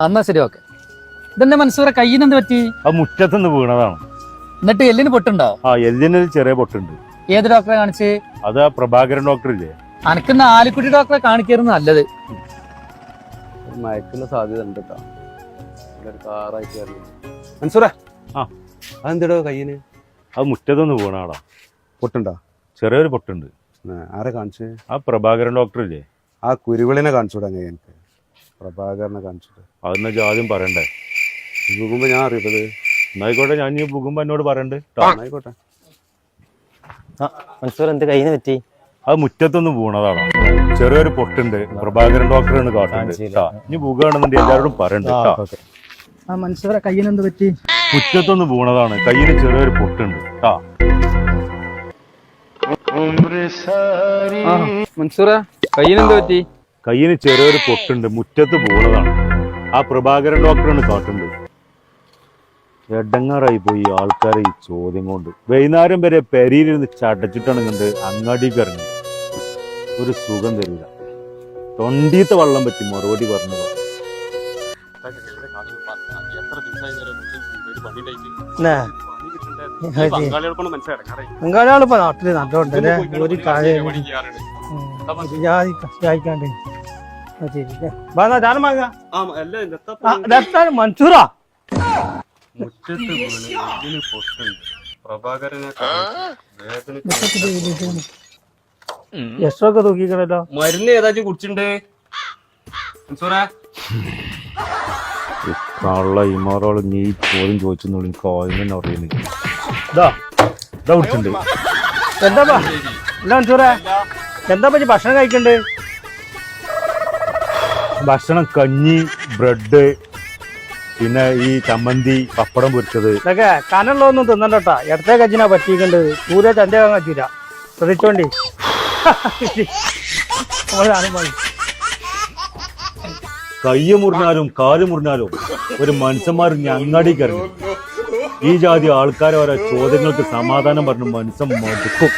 എന്നാ ശരി, ഓക്കെ. ഇതെന്നെ മനസ്സൂറെ കയ്യിന് എന്ത് പറ്റി? അത് മുറ്റത്തുനിന്ന് വീണതാണ്. എന്നിട്ട് എല്ലിന് പൊട്ടുണ്ടോ? ആ, എല്ലിനൊരു ചെറിയ പൊട്ടുണ്ട്. ഏത് ഡോക്ടറെ കാണിച്ച്? അത് ആ പ്രഭാകരൻ ഡോക്ടർ ഇല്ലേ? അനക്കുന്ന ആലിക്കുട്ടി ഡോക്ടറെ കാണിക്കായിരുന്നു നല്ലത്. മയക്കുന്ന സാധ്യത ഉണ്ട് കേട്ടോ. കാറായിട്ട് മൻസൂറേ, അതെന്തിടോ കയ്യിന്? അത് മുറ്റത്തുനിന്ന് വീണാടാ. പൊട്ടുണ്ടോ? ചെറിയൊരു പൊട്ടുണ്ട്. ആരെ കാണിച്ച്? ആ പ്രഭാകരൻ ഡോക്ടർ ഇല്ലേ? ആ കുരുവിളിനെ കാണിച്ചുകൂടാ എനിക്ക്. പ്രഭാകരനെ കാണിച്ചിട്ട് അതെന്നാ ആദ്യം പറയണ്ടേ? പോകുമ്പോ ഞാൻ അറിയട്ടത്. എന്നായിക്കോട്ടെ, ഞാൻ ഈ പോകുമ്പോ എന്നോട് പറയണ്ട്. ആയിക്കോട്ടെ. മൻസൂർ എന്ത് കയ്യിന് പറ്റി? അത് മുറ്റത്തൊന്ന് വീണതാണ്. ചെറിയൊരു പൊട്ടുണ്ട്. പ്രഭാകരൻ ഡോക്ടറാണ് കാട്ടുന്നത്. ഇനി പോകുകയാണെന്നുണ്ടെങ്കിൽ എല്ലാവരോടും പറയണ്ട്. മൻസൂറെ കയ്യിന് എന്ത് പറ്റി? മുറ്റത്തൊന്ന് വീണതാണ്. കയ്യിന് ചെറിയൊരു പൊട്ടുണ്ട്. മൻസൂറെ കയ്യിന് എന്ത് പറ്റി? കയ്യിന് ചെറിയൊരു പൊട്ടുണ്ട്. മുറ്റത്ത് വീണതാണ്. ആ പ്രഭാകരൻ ഡോക്ടറാണ് കാട്ടുന്നത്. എടങ്ങാറായി പോയി ആൾക്കാരെ ഈ ചോദ്യം കൊണ്ട്. വൈകുന്നേരം വരെ പെരിയിലിരുന്ന് ചടച്ചിട്ടാണ് കണ്ട് അങ്ങാടിക്ക് ഇറങ്ങി. ഒരു സുഖം തരില്ല. തൊണ്ടീത്തെ വെള്ളം പറ്റി മറുപടി പറഞ്ഞത്. ബംഗാളികളിപ്പോ നാട്ടില് നല്ലോണ്ട് ഒരു കാര്യം മൻസൂറാ എസ്റ്റൊക്കെ തൂക്കിക്കണല്ലോ. മരുന്ന് ഏതാച്ചും കുടിച്ചിട്ടുണ്ട്? കള്ള ഇമാറോള് നീ ചോദ്യം ചോദിച്ചെന്നുള്ളു. എനിക്ക് ആദ്യം അറിയുന്നത് ഇതാ കുടിച്ചിട്ടുണ്ട്. എന്താ അല്ല മൻസൂറേ, എന്താ പറ്റി ഭക്ഷണം കഴിക്കണ്ട്? ഭക്ഷണം കഞ്ഞി, ബ്രെഡ്, പിന്നെ ഈ ചമ്മന്തി, പപ്പടം പൊരിച്ചത്. ഇതൊക്കെ കനുള്ളതൊന്നും തിന്നണ്ടോട്ടാ. ഇടത്തെ കച്ചിനാ പറ്റിക്കണ്ടത്. സൂര്യ തന്റെ കച്ചൂര ശ്രദ്ധിച്ചോണ്ടി. കയ്യ മുറിഞ്ഞാലും കാല് മുറിഞ്ഞാലും ഒരു മനുഷ്യന്മാർ അങ്ങാടിക്ക് ഇറങ്ങി. ഈ ജാതി ആൾക്കാരെ ഓരോ ചോദ്യങ്ങൾക്ക് സമാധാനം പറഞ്ഞ് മനുഷ്യൻ മടുക്കും.